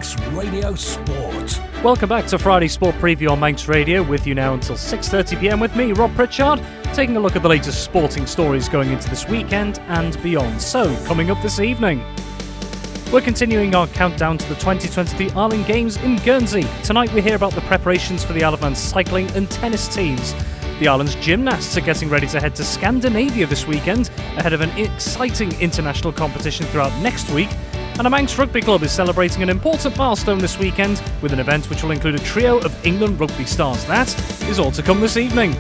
Manx Radio Sport. Welcome back to Friday Sport Preview on Manx Radio, with you now until 6:30pm with me, Rob Pritchard, taking a look at the latest sporting stories going into this weekend and beyond. So, coming up this evening, we're continuing our countdown to the 2023 Ireland Games in Guernsey. Tonight we hear about the preparations for the Isle of Man's cycling and tennis teams. The island's gymnasts are getting ready to head to Scandinavia this weekend ahead of an exciting international competition throughout next week. And a Manx Rugby Club is celebrating an important milestone this weekend with an event which will include a trio of England rugby stars. That is all to come this evening.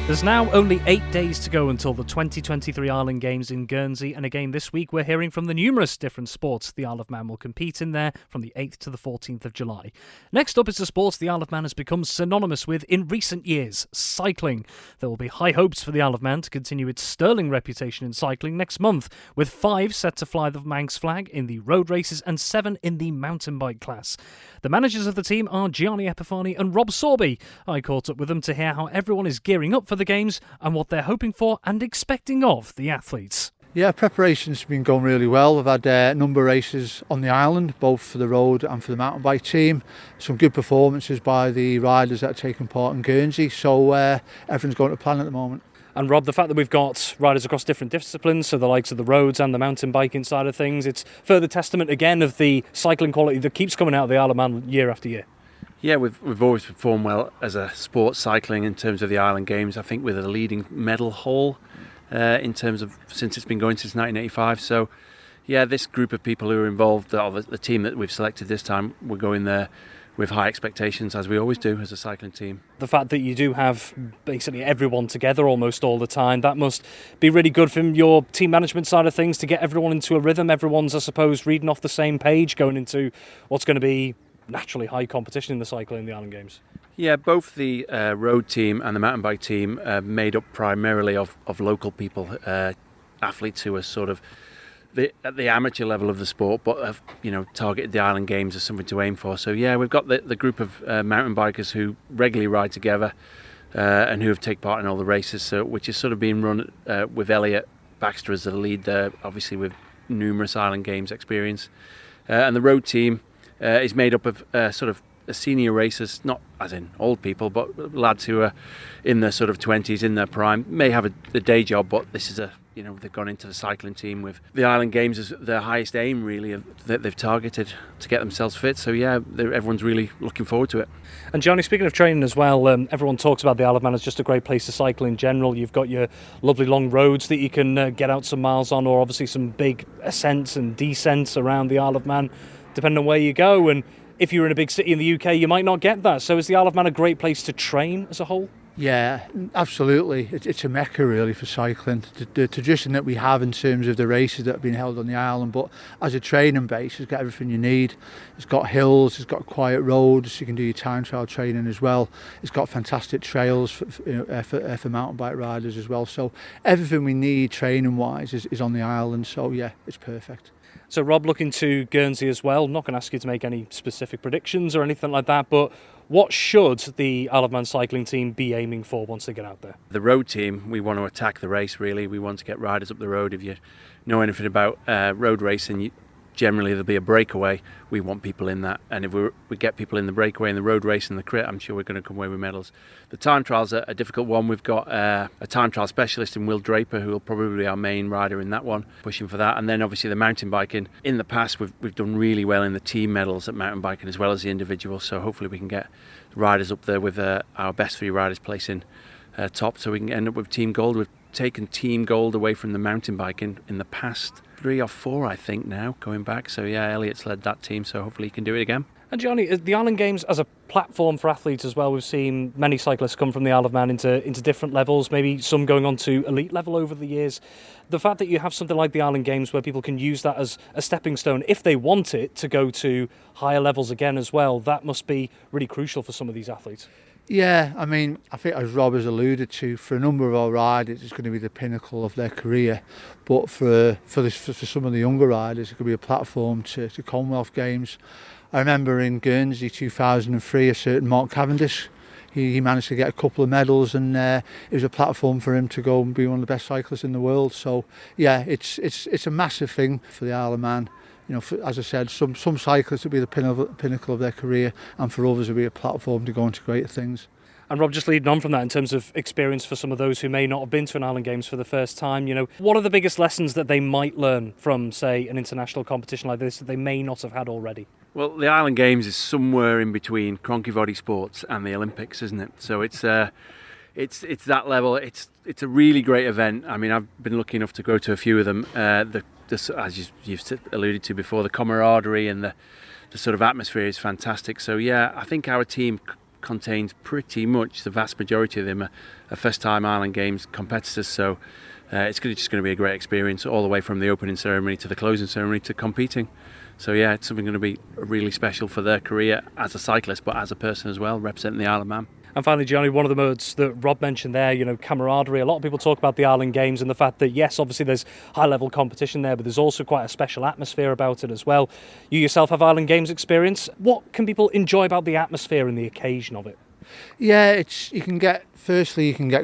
There's now only 8 days to go until the 2023 Ireland Games in Guernsey, and again this week we're hearing from the numerous different sports the Isle of Man will compete in there from the 8th to the 14th of July. Next up is a sport the Isle of Man has become synonymous with in recent years, cycling. There will be high hopes for the Isle of Man to continue its sterling reputation in cycling next month, with 5 set to fly the Manx flag in the road races and 7 in the mountain bike class. The managers of the team are Gianni, Epifani and Rob Sorby. I caught up with them to hear how everyone is gearing up for the Games and what they're hoping for and expecting of the athletes. Yeah, preparations have been going really well. We've had a number of races on the island, both for the road and for the mountain bike team. Some good performances by the riders that are taking part in Guernsey, so everything's going to plan at the moment. And Rob, the fact that we've got riders across different disciplines, so the likes of the roads and the mountain biking side of things, it's further testament again of the cycling quality that keeps coming out of the Isle of Man year after year. Yeah, we've always performed well as a sport cycling in terms of the Island Games. I think we're the leading medal haul in terms of since it's been going since 1985. So, yeah, this group of people who are involved, the team that we've selected this time, we're going there with high expectations, as we always do as a cycling team. The fact that you do have basically everyone together almost all the time, that must be really good from your team management side of things to get everyone into a rhythm. Everyone's, I suppose, reading off the same page going into what's going to be naturally high competition in the cycling in the Island Games. Yeah, both the road team and the mountain bike team are made up primarily of local people, athletes who are sort of at the amateur level of the sport, but have targeted the Island Games as something to aim for. So yeah, we've got the group of mountain bikers who regularly ride together and who have taken part in all the races. So which is sort of being run with Elliot Baxter as the lead there, obviously with numerous Island Games experience, and the road team is made up of sort of senior racers, not as in old people, but lads who are in their sort of 20s, in their prime, may have a day job, but this is they've gone into the cycling team with the Island Games as their highest aim, really, that they've targeted to get themselves fit. So yeah, everyone's really looking forward to it. And Gianni, speaking of training as well, everyone talks about the Isle of Man as just a great place to cycle in general. You've got your lovely long roads that you can get out some miles on, or obviously some big ascents and descents around the Isle of Man, depending on where you go. And if you're in a big city in the UK, you might not get that. So is the Isle of Man a great place to train as a whole? Yeah, absolutely. It's a mecca really for cycling. The tradition that we have in terms of the races that have been held on the island, but as a training base, it's got everything you need. It's got hills, it's got quiet roads, you can do your time trial training as well. It's got fantastic trails for mountain bike riders as well. So everything we need training wise is on the island. So yeah, it's perfect. So Rob, looking to Guernsey as well, not going to ask you to make any specific predictions or anything like that, but what should the Isle of Man cycling team be aiming for once they get out there? The road team, we want to attack the race really. We want to get riders up the road. If you know anything about road racing, generally there'll be a breakaway. We want people in that, and if we get people in the breakaway, in the road race and the crit, I'm sure we're going to come away with medals. The time trial's a difficult one. We've got a time trial specialist in Will Draper, who will probably be our main rider in that one, pushing for that. And then obviously the mountain biking. In the past we've done really well in the team medals at mountain biking as well as the individual, so hopefully we can get riders up there with our best 3 riders placing top, so we can end up with team gold. We've taken team gold away from the mountain biking in the past 3 or 4, I think, now, going back. So yeah, Elliot's led that team, so hopefully he can do it again. And Gianni, the Island Games as a platform for athletes as well, we've seen many cyclists come from the Isle of Man into different levels, maybe some going on to elite level over the years. The fact that you have something like the Island Games where people can use that as a stepping stone, if they want it, to go to higher levels again as well, that must be really crucial for some of these athletes. Yeah, I mean, I think as Rob has alluded to, for a number of our riders, it's going to be the pinnacle of their career. But for some of the younger riders, it could be a platform to Commonwealth Games. I remember in Guernsey 2003, a certain Mark Cavendish, he managed to get a couple of medals, and it was a platform for him to go and be one of the best cyclists in the world. So yeah, it's a massive thing for the Isle of Man. You know, as I said, some cyclists will be the pinnacle of their career, and for others will be a platform to go into greater things. And Rob, just leading on from that, in terms of experience for some of those who may not have been to an Island Games for the first time, you know, what are the biggest lessons that they might learn from, say, an international competition like this that they may not have had already? Well, the Island Games is somewhere in between cronky body sports and the Olympics, isn't it? So it's that level. It's a really great event. I mean, I've been lucky enough to go to a few of them. As you've alluded to before, the camaraderie and the sort of atmosphere is fantastic. So yeah, I think our team contains pretty much the vast majority of them are first-time Island Games competitors. So it's just going to be a great experience all the way from the opening ceremony to the closing ceremony to competing. So yeah, it's something going to be really special for their career as a cyclist, but as a person as well, representing the Isle of Man. And finally, Gianni, one of the modes that Rob mentioned there, you know, camaraderie. A lot of people talk about the Island Games and the fact that, yes, obviously there's high-level competition there, but there's also quite a special atmosphere about it as well. You yourself have Island Games experience. What can people enjoy about the atmosphere and the occasion of it? Yeah, you can get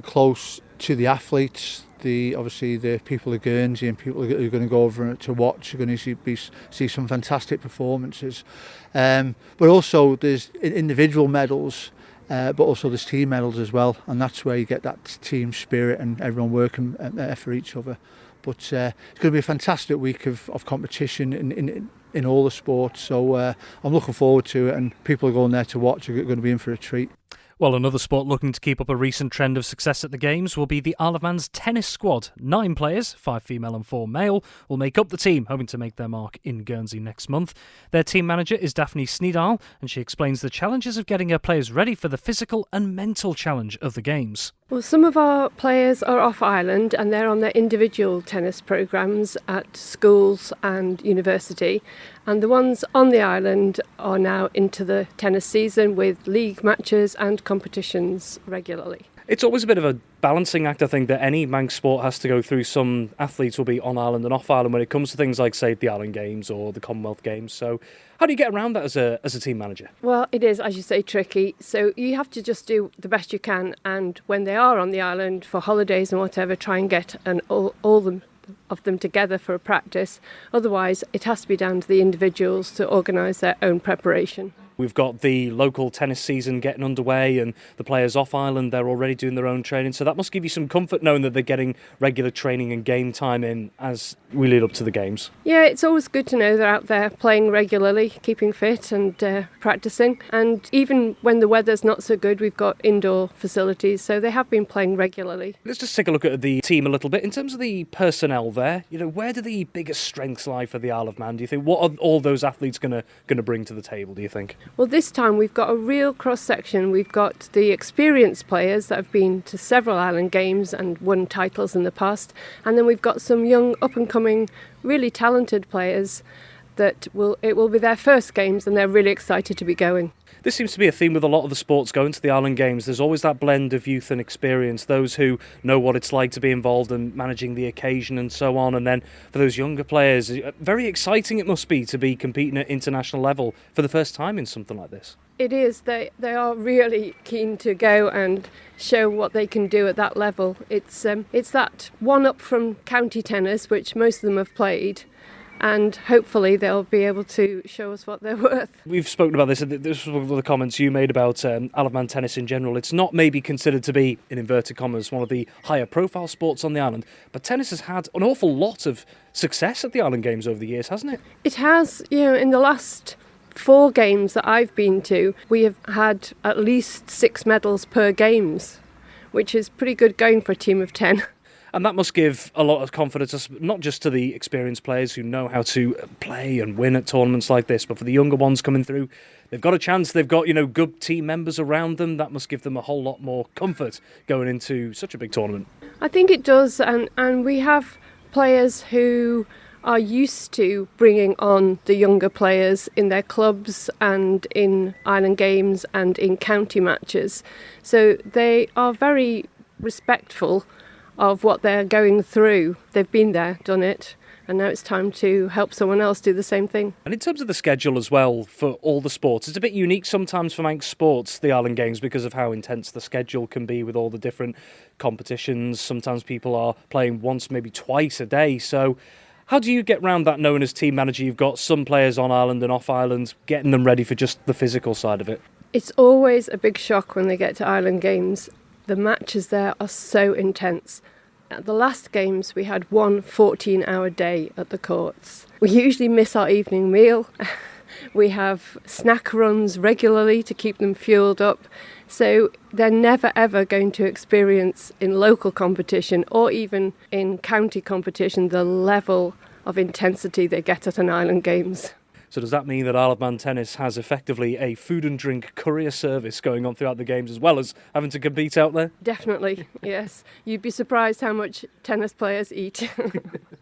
close to the athletes. Obviously the people of Guernsey and people who are going to go over to watch are going to see some fantastic performances. But also there's individual medals. But also there's team medals as well, and that's where you get that team spirit and everyone working for each other. But it's going to be a fantastic week of competition in all the sports, so I'm looking forward to it, and people are going there to watch are going to be in for a treat. Well, another sport looking to keep up a recent trend of success at the Games will be the Isle of Man's tennis squad. 9 players, 5 female and 4 male, will make up the team, hoping to make their mark in Guernsey next month. Their team manager is Daphne Snidal, and she explains the challenges of getting her players ready for the physical and mental challenge of the Games. Well, some of our players are off island and they're on their individual tennis programmes at schools and university. And the ones on the island are now into the tennis season with league matches and competitions regularly. It's always a bit of a balancing act, I think, that any Manx sport has to go through. Some athletes will be on island and off island when it comes to things like, say, the Island Games or the Commonwealth Games. So how do you get around that as a team manager? Well, it is, as you say, tricky. So you have to just do the best you can. And when they are on the island for holidays and whatever, try and get all of them together for a practice. Otherwise, it has to be down to the individuals to organise their own preparation. We've got the local tennis season getting underway and the players off island, they're already doing their own training. So that must give you some comfort knowing that they're getting regular training and game time in as we lead up to the Games. Yeah, it's always good to know they're out there playing regularly, keeping fit and practising. And even when the weather's not so good, we've got indoor facilities. So they have been playing regularly. Let's just take a look at the team a little bit. In terms of the personnel there, you know, where do the biggest strengths lie for the Isle of Man, do you think? What are all those athletes going to bring to the table, do you think? Well, this time we've got a real cross-section. We've got the experienced players that have been to several Island Games and won titles in the past. And then we've got some young, up-and-coming, really talented players that it will be their first Games and they're really excited to be going. This seems to be a theme with a lot of the sports going to the Island Games. There's always that blend of youth and experience, those who know what it's like to be involved in managing the occasion and so on. And then for those younger players, very exciting it must be to be competing at international level for the first time in something like this. It is. They are really keen to go and show what they can do at that level. It's that one up from county tennis, which most of them have played. And hopefully they'll be able to show us what they're worth. We've spoken about this. This was one of the comments you made about Isle of Man tennis in general. It's not maybe considered to be, in inverted commas, one of the higher profile sports on the island, but tennis has had an awful lot of success at the Island Games over the years, hasn't it? It has. You know, in the last 4 games that I've been to, we have had at least 6 medals per games, which is pretty good going for a team of 10. And that must give a lot of confidence, not just to the experienced players who know how to play and win at tournaments like this, but for the younger ones coming through, they've got a chance, they've got, good team members around them. That must give them a whole lot more comfort going into such a big tournament. I think it does, and we have players who are used to bringing on the younger players in their clubs and in Island Games and in county matches. So they are very respectful of what they're going through. They've been there, done it, and now it's time to help someone else do the same thing. And in terms of the schedule as well for all the sports, it's a bit unique sometimes for Manx sports, the Island Games, because of how intense the schedule can be with all the different competitions. Sometimes people are playing once, maybe twice a day. So how do you get round that, knowing as team manager you've got some players on island and off island, getting them ready for just the physical side of it? It's always a big shock when they get to Island Games. The matches there are so intense. At the last games, we had one 14-hour day at the courts. We usually miss our evening meal. We have snack runs regularly to keep them fueled up. So they're never ever going to experience in local competition or even in county competition the level of intensity they get at an Island Games. So does that mean that Isle of Man Tennis has effectively a food and drink courier service going on throughout the games as well as having to compete out there? Definitely, yes. You'd be surprised how much tennis players eat.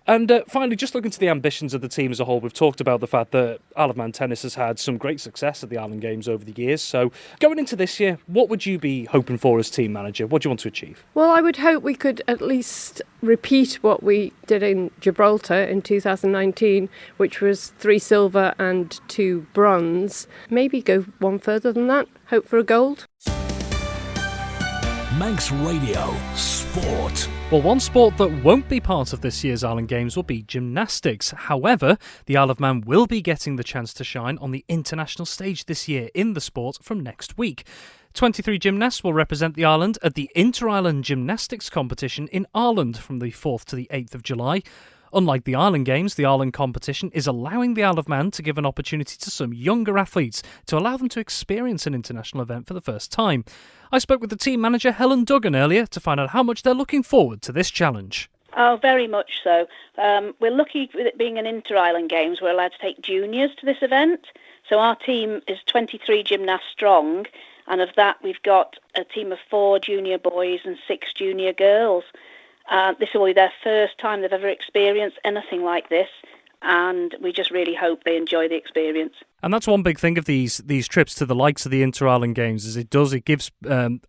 And finally, just looking to the ambitions of the team as a whole, we've talked about the fact that Isle of Man Tennis has had some great success at the Island Games over the years. So going into this year, what would you be hoping for as team manager? What do you want to achieve? Well, I would hope we could at least repeat what we did in Gibraltar in 2019, which was 3 silver and 2 bronze. Maybe go one further than that, hope for a gold. Manx Radio Sport. Well, one sport that won't be part of this year's Island Games will be gymnastics. However, the Isle of Man will be getting the chance to shine on the international stage this year in the sport from next week. 23 gymnasts will represent the island at the Inter-Island Gymnastics Competition in Ireland from the 4th to the 8th of July. Unlike the Island Games, the Ireland competition is allowing the Isle of Man to give an opportunity to some younger athletes to allow them to experience an international event for the first time. I spoke with the team manager Helen Duggan earlier to find out how much they're looking forward to this challenge. Oh, very much so. We're lucky with it being an inter-island games. We're allowed to take juniors to this event. So our team is 23 gymnasts strong, and of that we've got a team of 4 junior boys and 6 junior girls. This will be their first time they've ever experienced anything like this, and we just really hope they enjoy the experience. And that's one big thing of these trips to the likes of the Inter-Island Games, is it gives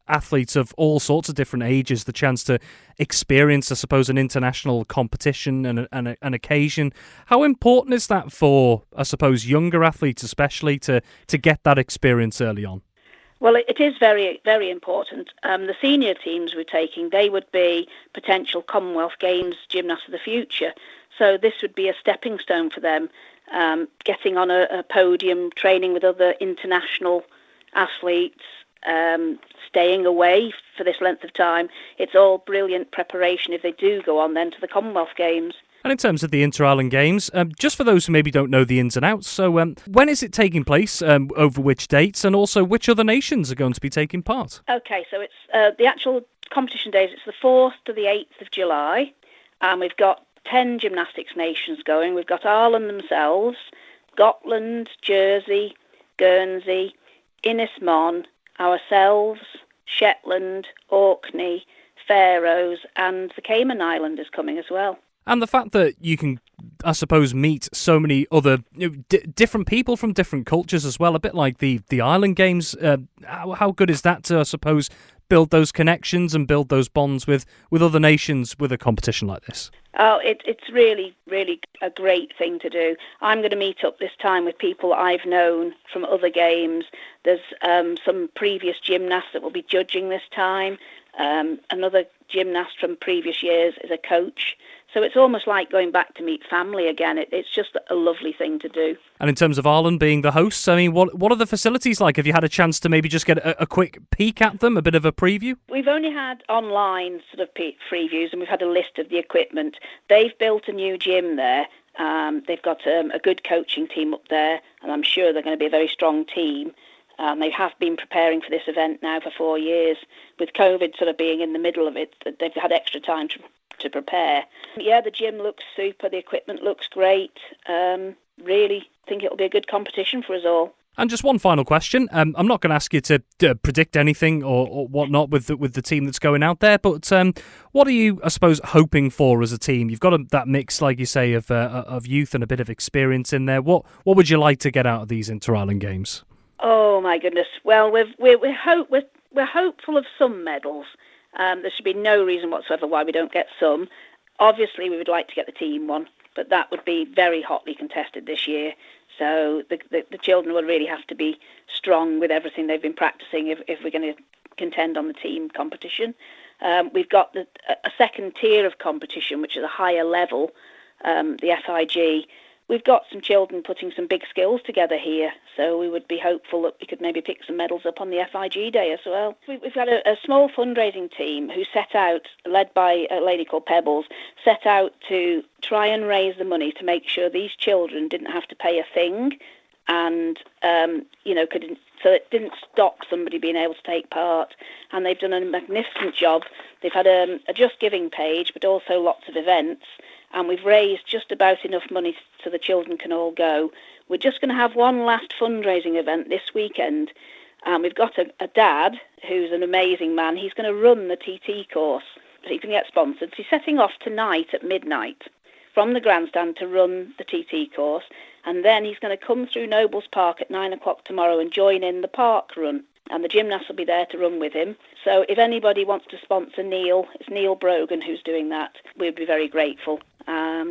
athletes of all sorts of different ages the chance to experience, I suppose, an international competition and an occasion. How important is that for, I suppose, younger athletes especially to get that experience early on? Well, it is very, very important. The senior teams we're taking, they would be potential Commonwealth Games gymnasts of the future. So this would be a stepping stone for them, getting on a podium, training with other international athletes, staying away for this length of time. It's all brilliant preparation if they do go on then to the Commonwealth Games. And in terms of the Inter-Island Games, just for those who maybe don't know the ins and outs, so when is it taking place, over which dates, and also which other nations are going to be taking part? Okay, so it's the actual competition days, it's the 4th to the 8th of July, and we've got 10 gymnastics nations going. We've got Ireland themselves, Scotland, Jersey, Guernsey, Ynys Môn, ourselves, Shetland, Orkney, Faroes, and the Cayman Island is coming as well. And the fact that you can, I suppose, meet so many other different people from different cultures as well, a bit like the Island Games. How good is that to, I suppose, build those connections and build those bonds with other nations with a competition like this? Oh, it's really, really a great thing to do. I'm going to meet up this time with people I've known from other games. There's some previous gymnasts that will be judging this time. Another gymnast from previous years is a coach. So it's almost like going back to meet family again. It's just a lovely thing to do. And in terms of Ireland being the hosts, I mean, what are the facilities like? Have you had a chance to maybe just get a quick peek at them, a bit of a preview? We've only had online sort of previews, and we've had a list of the equipment. They've built a new gym there. They've got a good coaching team up there, and I'm sure they're going to be a very strong team. They have been preparing for this event now for 4 years. With COVID sort of being in the middle of it, they've had extra time to prepare. Yeah, the gym looks super, the equipment looks great. Really think it'll be a good competition for us all. And just one final question. I'm not going to ask you to predict anything or whatnot with the team that's going out there, but what are you, I suppose, hoping for as a team? You've got that mix, like you say, of youth and a bit of experience in there. What would you like to get out of these Inter-Island Games? Oh my goodness! Well, we're hopeful of some medals. There should be no reason whatsoever why we don't get some. Obviously, we would like to get the team one. but that would be very hotly contested this year. So the children will really have to be strong with everything they've been practicing if we're going to contend on the team competition. We've got a second tier of competition, which is a higher level, the FIG. We've got some children putting some big skills together here, so we would be hopeful that we could maybe pick some medals up on the FIG day as well. We've got a small fundraising team who set out, led by a lady called Pebbles, set out to try and raise the money to make sure these children didn't have to pay a thing, and so it didn't stop somebody being able to take part. And they've done a magnificent job. They've had a Just Giving page, but also lots of events. And we've raised just about enough money so the children can all go. We're just going to have one last fundraising event this weekend. We've got a dad who's an amazing man. He's going to run the TT course, so he can get sponsored. So he's setting off tonight at midnight from the grandstand to run the TT course. And then he's going to come through Nobles Park at 9 o'clock tomorrow and join in the park run. And the gymnasts will be there to run with him. So if anybody wants to sponsor Neil, it's Neil Brogan who's doing that. We'd be very grateful.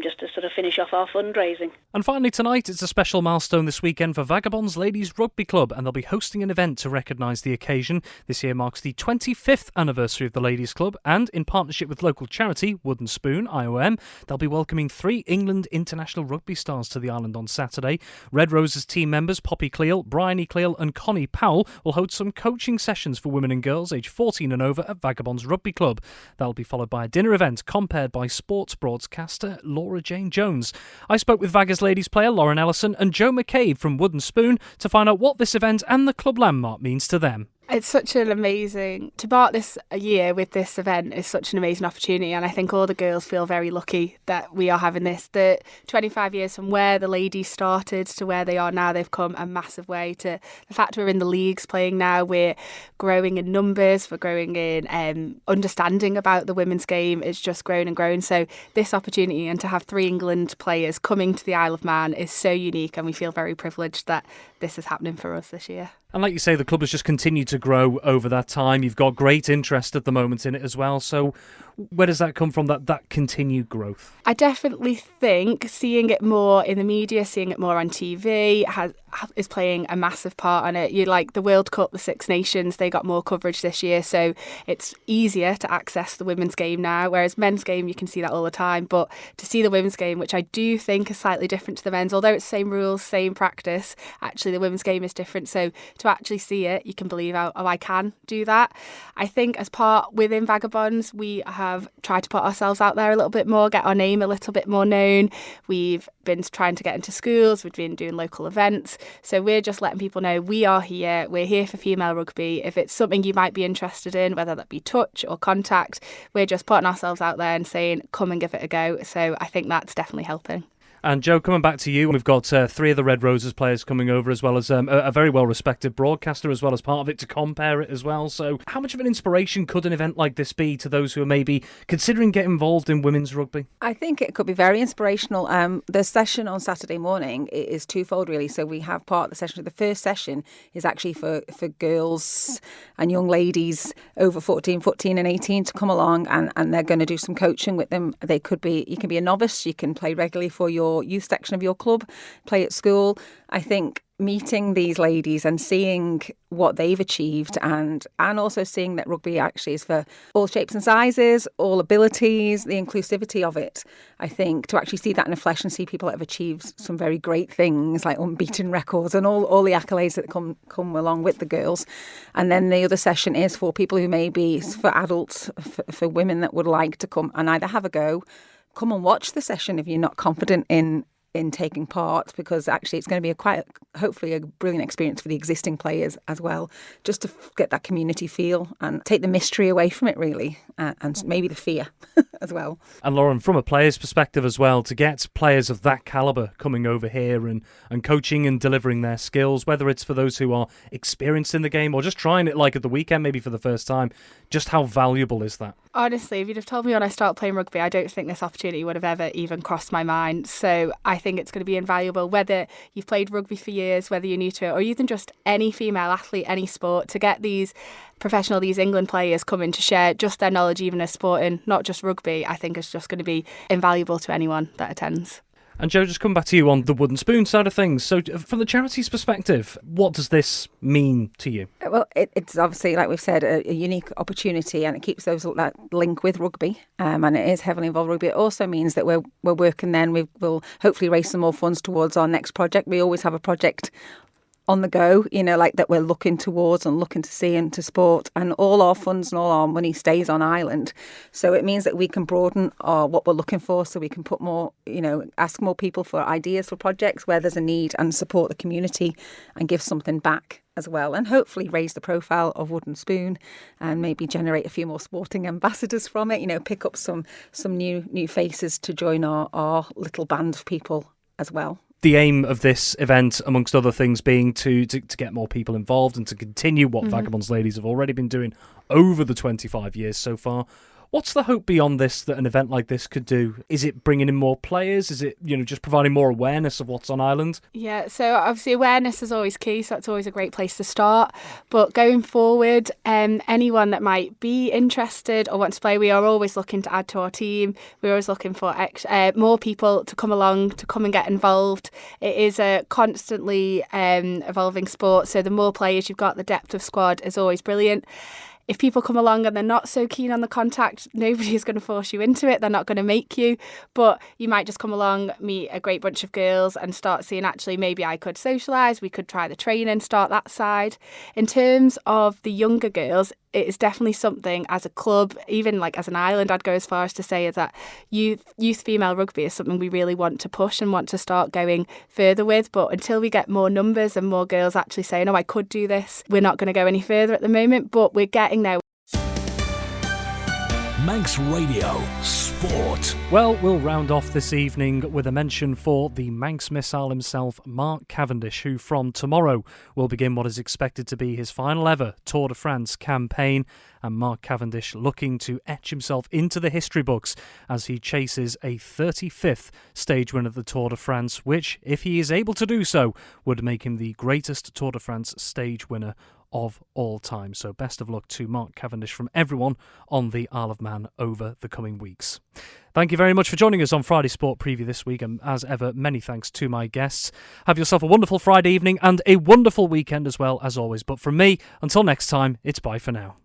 Just to sort of finish off our fundraising. And finally tonight, it's a special milestone this weekend for Vagabonds Ladies Rugby Club, and they'll be hosting an event to recognise the occasion. This year marks the 25th anniversary of the Ladies Club, and in partnership with local charity Wooden Spoon, IOM, they'll be welcoming 3 England international rugby stars to the island on Saturday. Red Roses team members Poppy Cleal, Bryony Cleal and Connie Powell will hold some coaching sessions for women and girls aged 14 and over at Vagabonds Rugby Club. That'll be followed by a dinner event compared by sports broadcaster Laura Jane Jones. I spoke with Vaggers ladies player Lauren Ellison and Joe McCabe from Wooden Spoon to find out what this event and the club landmark means to them. It's such an amazing, to start this year with this event is such an amazing opportunity, and I think all the girls feel very lucky that we are having this. The 25 years from where the ladies started to where they are now, they've come a massive way. To the fact we're in the leagues playing now, we're growing in numbers, we're growing in understanding about the women's game. It's just grown and grown. So this opportunity, and to have 3 England players coming to the Isle of Man, is so unique, and we feel very privileged that this is happening for us this year. And like you say, the club has just continued to grow over that time. You've got great interest at the moment in it as well. So where does that come from, that continued growth? I definitely think seeing it more in the media, seeing it more on TV is playing a massive part on it. You like the World Cup, the Six Nations, they got more coverage this year, so it's easier to access the women's game now, whereas men's game you can see that all the time. But to see the women's game, which I do think is slightly different to the men's, although it's same rules, same practice, actually the women's game is different. So to actually see it, you can believe, oh, I can do that. I think as part within Vagabonds, we have tried to put ourselves out there a little bit more, get our name a little bit more known. We've been trying to get into schools, we've been doing local events. So we're just letting people know we are here, we're here for female rugby. If it's something you might be interested in, whether that be touch or contact, we're just putting ourselves out there and saying, come and give it a go. So I think that's definitely helping. And Joe, coming back to you, we've got 3 of the Red Roses players coming over, as well as a very well-respected broadcaster as well as part of it to compare it as well. So how much of an inspiration could an event like this be to those who are maybe considering getting involved in women's rugby? I think it could be very inspirational. The session on Saturday morning is twofold, really. So we have part of the session. The first session is actually for girls and young ladies over 14 and 18 to come along, and they're going to do some coaching with them. You can be a novice, you can play regularly for your youth section of your club, play at school. I think meeting these ladies and seeing what they've achieved, and also seeing that rugby actually is for all shapes and sizes, all abilities, the inclusivity of it. I think to actually see that in the flesh and see people that have achieved some very great things like unbeaten records and all the accolades that come along with the girls. And then the other session is for people who maybe for adults, for women that would like to come and either have a go, come and watch the session if you're not confident in taking part, because actually it's going to be hopefully a brilliant experience for the existing players as well, just to get that community feel and take the mystery away from it really, and maybe the fear as well. And Lauren, from a player's perspective as well, to get players of that calibre coming over here and coaching and delivering their skills, whether it's for those who are experienced in the game or just trying it like at the weekend maybe for the first time, just how valuable is that? Honestly, if you'd have told me when I started playing rugby, I don't think this opportunity would have ever even crossed my mind. So I think it's going to be invaluable, whether you've played rugby for years, whether you're new to it, or even just any female athlete, any sport, to get these England players coming to share just their knowledge, even as sporting, not just rugby, I think is just going to be invaluable to anyone that attends. And Joe, just come back to you on the wooden spoon side of things. So from the charity's perspective, what does this mean to you? Well, it's obviously, like we've said, a unique opportunity, and it keeps that link with rugby, and it is heavily involved rugby. It also means that we're working then, we will hopefully raise some more funds towards our next project. We always have a project on the go, like that we're looking towards and looking to see and to support, and all our funds and all our money stays on island. So it means that we can broaden what we're looking for, so we can put more, ask more people for ideas for projects where there's a need, and support the community and give something back as well, and hopefully raise the profile of Wooden Spoon and maybe generate a few more sporting ambassadors from it, pick up some new faces to join our little band of people as well. The aim of this event, amongst other things, being to get more people involved and to continue what Vagabonds Ladies have already been doing over the 25 years so far. What's the hope beyond this that an event like this could do? Is it bringing in more players? Is it, just providing more awareness of what's on Ireland? Yeah, so obviously awareness is always key, so that's always a great place to start. But going forward, anyone that might be interested or want to play, we are always looking to add to our team. We're always looking for more people to come along, to come and get involved. It is a constantly evolving sport, so the more players you've got, the depth of squad is always brilliant. If people come along and they're not so keen on the contact, nobody is going to force you into it. They're not going to make you. But you might just come along, meet a great bunch of girls and start seeing, actually, maybe I could socialise. We could try the training, start that side. In terms of the younger girls, it is definitely something as a club, even like as an island, I'd go as far as to say that youth female rugby is something we really want to push and want to start going further with. But until we get more numbers and more girls actually saying, oh, I could do this, we're not going to go any further at the moment, but we're getting there. Manx Radio Sport. Well, we'll round off this evening with a mention for the Manx missile himself, Mark Cavendish, who from tomorrow will begin what is expected to be his final ever Tour de France campaign. And Mark Cavendish looking to etch himself into the history books as he chases a 35th stage win of the Tour de France, which, if he is able to do so, would make him the greatest Tour de France stage winner of all time. So best of luck to Mark Cavendish from everyone on the Isle of Man over the coming weeks. Thank you very much for joining us on Friday Sport Preview this week, and as ever, many thanks to my guests. Have yourself a wonderful Friday evening and a wonderful weekend as well, as always. But from me, until next time, it's bye for now.